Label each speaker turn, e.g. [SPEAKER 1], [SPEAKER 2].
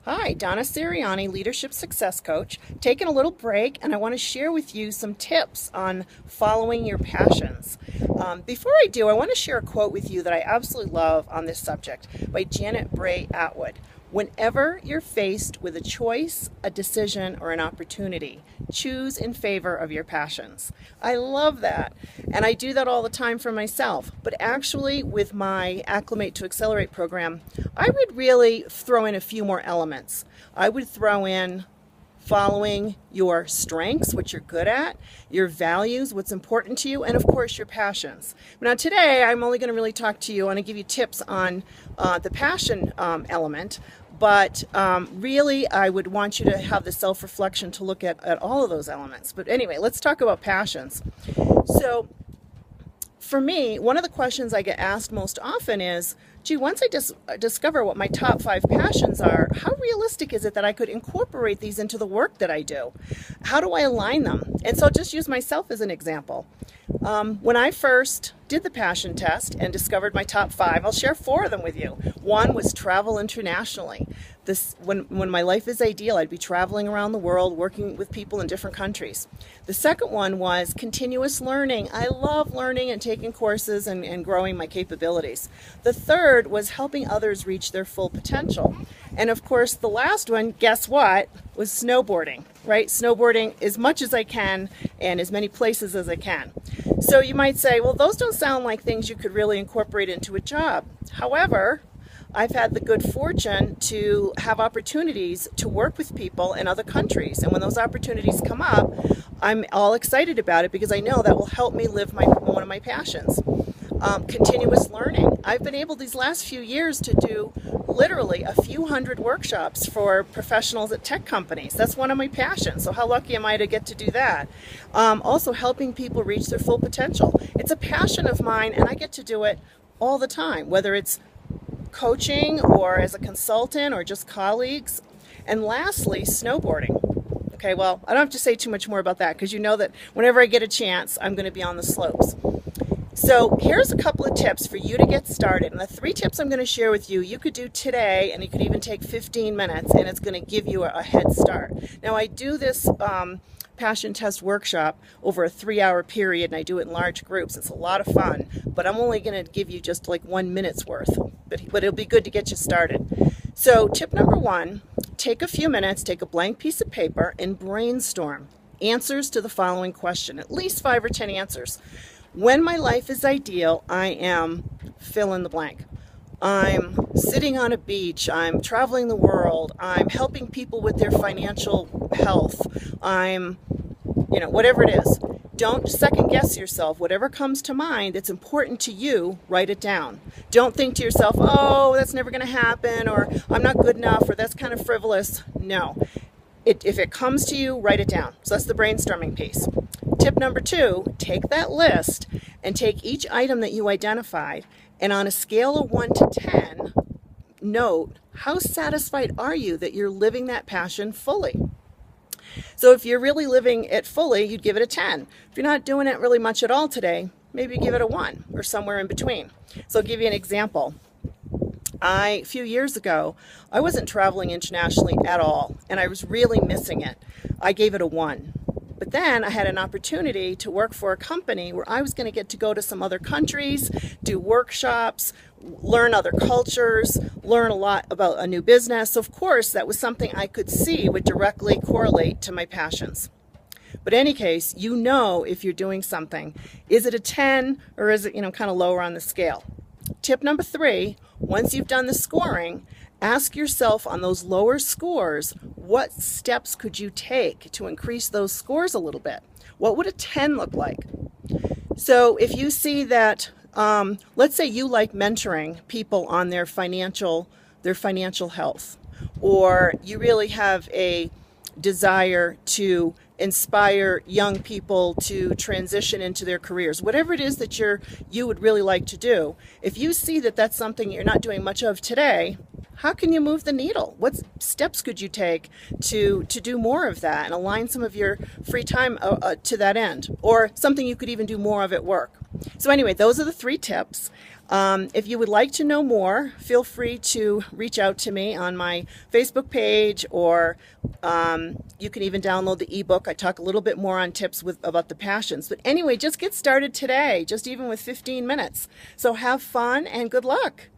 [SPEAKER 1] Hi, Donna Siriani, Leadership Success Coach, taking a little break, and I want to share with you some tips on following your passions. Before I do, I want to share a quote with you that I absolutely love on this subject by Janet Bray Atwood. Whenever you're faced with a choice, a decision, or an opportunity, choose in favor of your passions. I love that. And I do that all the time for myself. But actually, with my Acclimate to Accelerate program, I would really throw in a few more elements. I would throw in following your strengths, what you're good at, your values, what's important to you, and of course your passions. Now today I'm only going to really talk to you, I want to give you tips on the passion element, but really I would want you to have the self-reflection to look at all of those elements. But anyway, let's talk about passions. So for me, one of the questions I get asked most often is, gee, once I discover what my top 5 passions are, how realistic is it that I could incorporate these into the work that I do? How do I align them? And so I'll just use myself as an example. When I first did the passion test and discovered my top 5, I'll share 4 of them with you. One was travel internationally. When my life is ideal, I'd be traveling around the world, working with people in different countries. The second one was continuous learning. I love learning and taking courses and growing my capabilities. The third was helping others reach their full potential. And of course, the last one, guess what, was snowboarding, right? Snowboarding as much as I can and as many places as I can. So you might say, well, those don't sound like things you could really incorporate into a job. However, I've had the good fortune to have opportunities to work with people in other countries. And when those opportunities come up, I'm all excited about it because I know that will help me live one of my passions. Continuous learning. I've been able these last few years to do literally a few hundred workshops for professionals at tech companies. That's one of my passions. So how lucky am I to get to do that? Also helping people reach their full potential. It's a passion of mine and I get to do it all the time, whether it's coaching or as a consultant or just colleagues. And lastly, snowboarding. Okay, well, I don't have to say too much more about that because you know that whenever I get a chance, I'm going to be on the slopes. So here's a couple of tips for you to get started. And the 3 tips I'm going to share with you, you could do today, and you could even take 15 minutes, and it's going to give you a head start. Now, I do this passion test workshop over a 3-hour period, and I do it in large groups. It's a lot of fun, but I'm only going to give you just like 1 minute's worth, but it'll be good to get you started. So tip number 1, take a few minutes, take a blank piece of paper, and brainstorm answers to the following question, at least 5 or 10 answers. When my life is ideal, I am fill in the blank. I'm sitting on a beach, I'm traveling the world, I'm helping people with their financial health, I'm, whatever it is. Don't second guess yourself. Whatever comes to mind that's important to you, write it down. Don't think to yourself, oh, that's never going to happen, or I'm not good enough, or that's kind of frivolous. No. If it comes to you, write it down. So that's the brainstorming piece. Tip number 2, take that list and take each item that you identified, and on a scale of 1 to 10, note how satisfied are you that you're living that passion fully. So if you're really living it fully, you'd give it a 10. If you're not doing it really much at all today, maybe give it a 1 or somewhere in between. So I'll give you an example. A few years ago, I wasn't traveling internationally at all, and I was really missing it. I gave it a 1. But then I had an opportunity to work for a company where I was going to get to go to some other countries, do workshops, learn other cultures, learn a lot about a new business. So of course, that was something I could see would directly correlate to my passions. But in any case, if you're doing something. Is it a 10 or is it, kind of lower on the scale? Tip number 3, once you've done the scoring, ask yourself on those lower scores, what steps could you take to increase those scores a little bit? What would a 10 look like? So if you see that, let's say you like mentoring people on their financial health, or you really have a desire to inspire young people to transition into their careers, whatever it is that you would really like to do. If you see that that's something you're not doing much of today, how can you move the needle? What steps could you take to do more of that and align some of your free time to that end? Or something you could even do more of at work. So anyway, those are the 3 tips. If you would like to know more, feel free to reach out to me on my Facebook page, or you can even download the ebook. I talk a little bit more on tips about the passions. But anyway, just get started today, just even with 15 minutes. So have fun and good luck.